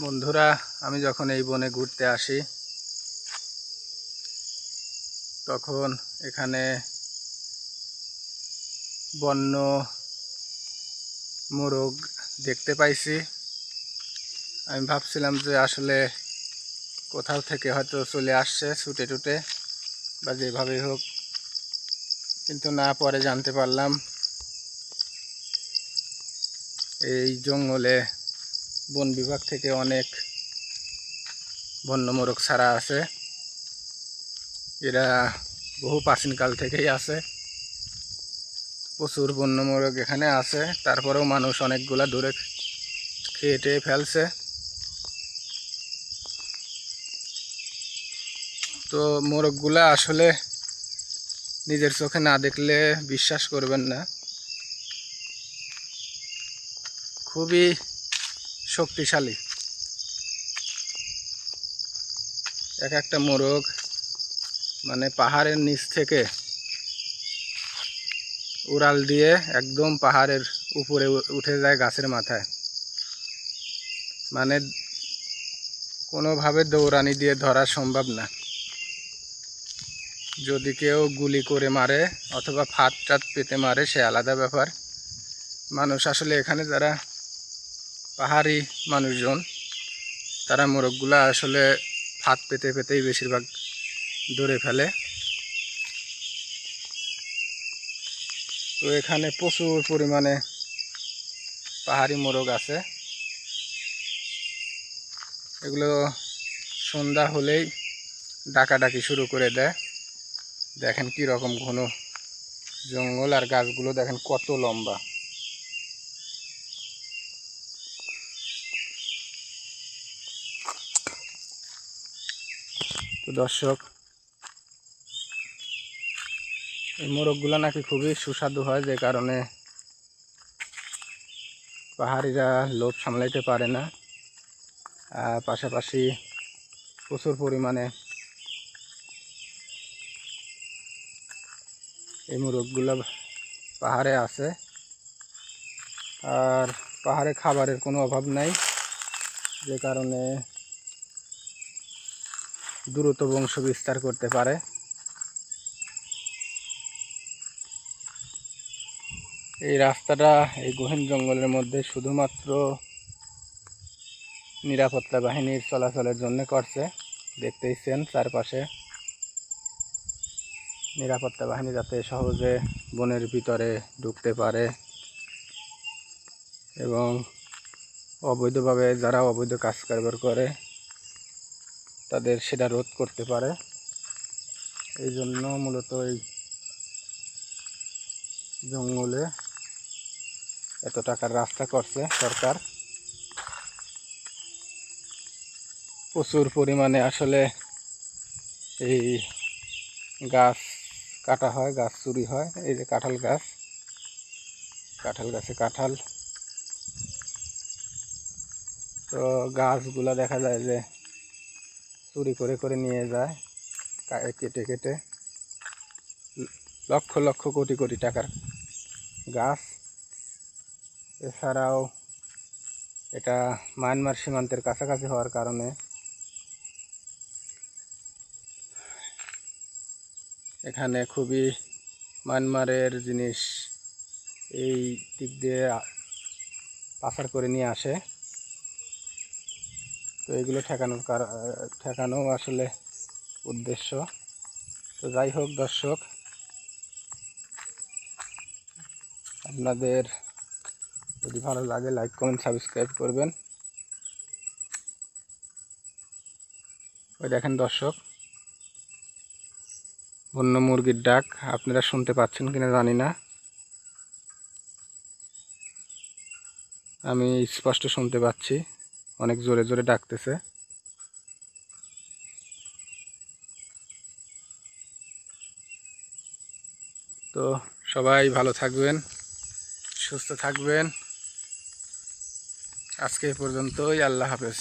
বন্ধুরা, আমি যখন এই বনে ঘুরতে আসি তখন এখানে বন্য মোরগ দেখতে পাইছি। আমি ভাবছিলাম যে আসলে কোথাও থেকে হয়তো চলে আসছে ছুটে টুটে বা যেভাবেই হোক, কিন্তু না, পরে জানতে পারলাম এই জঙ্গলে বন বিভাগ থেকে অনেক বন্য মোরগ ছাড়া আছে। এরা বহু প্রাচীনকাল থেকেই আছে, প্রচুর বন্য মোরগ এখানে আছে। তারপরেও মানুষ অনেকগুলা ধরে খেয়ে টেয়ে ফেলছে। তো মোরগগুলা আসলে নিজের চোখে না দেখলে বিশ্বাস করবেন না, খুবই শক্তিশালী। এক একটা মোরগ মানে পাহাড়ের নিচ থেকে উড়াল দিয়ে একদম পাহাড়ের উপরে উঠে যায় গাছের মাথায়। মানে কোনোভাবে দৌড়ানি দিয়ে ধরা সম্ভব না। যদি কেউ গুলি করে মারে অথবা ফাঁদ টাত পেতে মারে সে আলাদা ব্যাপার। মানুষ আসলে এখানে যারা পাহাড়ি মানুষজন তারা মোরগগুলা আসলে ফাঁদ পেতে পেতেই বেশিরভাগ ধরে ফেলে। তো এখানে প্রচুর পরিমাণে পাহাড়ি মোরগ আছে। এগুলো সন্ধ্যা হলেই ডাকাডাকি শুরু করে দেয়। দেখেন কি রকম ঘন জঙ্গল, আর গাছগুলো দেখেন কত লম্বা। তো দর্শক, এই মোরগগুলো নাকি খুবই সুস্বাদু হয়, যে কারণে পাহাড়িরা লোভ সামলাইতে পারে না। আর পাশাপাশি প্রচুর পরিমাণে এই মোরগগুলো পাহাড়ে আছে, আর পাহাড়ে খাবারের কোনো অভাব নাই, যে কারণে দ্রুত বংশ বিস্তার করতে পারে। এই রাস্তাটা এই গহীন জঙ্গলের মধ্যে শুধুমাত্র নিরাপত্তা বাহিনীর চলাচলের জন্য করছে। দেখতেইছেন চারপাশে নিরাপত্তা বাহিনী যাতে সহজে বনের ভিতরে ঢুকতে পারে এবং অবৈধভাবে যারা অবৈধ কাজ কারবার করে তাদের সেটা রোধ করতে পারে। এই জন্য মূলত এই জঙ্গলে এত টাকার রাস্তা করছে সরকার। প্রচুর পরিমাণে আসলে এই গাছ কাটা হয়, গাছ চুরি হয়। এই যে কাঁঠাল গাছে কাঁঠাল, তো গাছগুলা দেখা যায় যে চুরি করে করে নিয়ে যায়, কেটে কেটে। লক্ষ লক্ষ কোটি কোটি টাকার গাছ। এছাড়াও এটা মায়ানমার সীমান্তের কাছাকাছি হওয়ার কারণে এখানে খুবই মায়ানমারের জিনিস এই দিক দিয়ে পাচার করে নিয়ে আসে। তো এগুলো ঠেকানো আসলে উদ্দেশ্য। তো যাই হোক দর্শক, আপনাদের যদি ভালো লাগে লাইক কমেন্ট সাবস্ক্রাইব করবেন। ওই দেখেন দর্শক, বন্য মুরগির ডাক আপনারা শুনতে পাচ্ছেন কিনা জানি না, আমি স্পষ্ট শুনতে পাচ্ছি, অনেক জোরে জোরে ডাকতেছে। তো সবাই ভালো থাকবেন, সুস্থ থাকবেন। আজকে এই পর্যন্তই। আল্লাহ হাফেজ।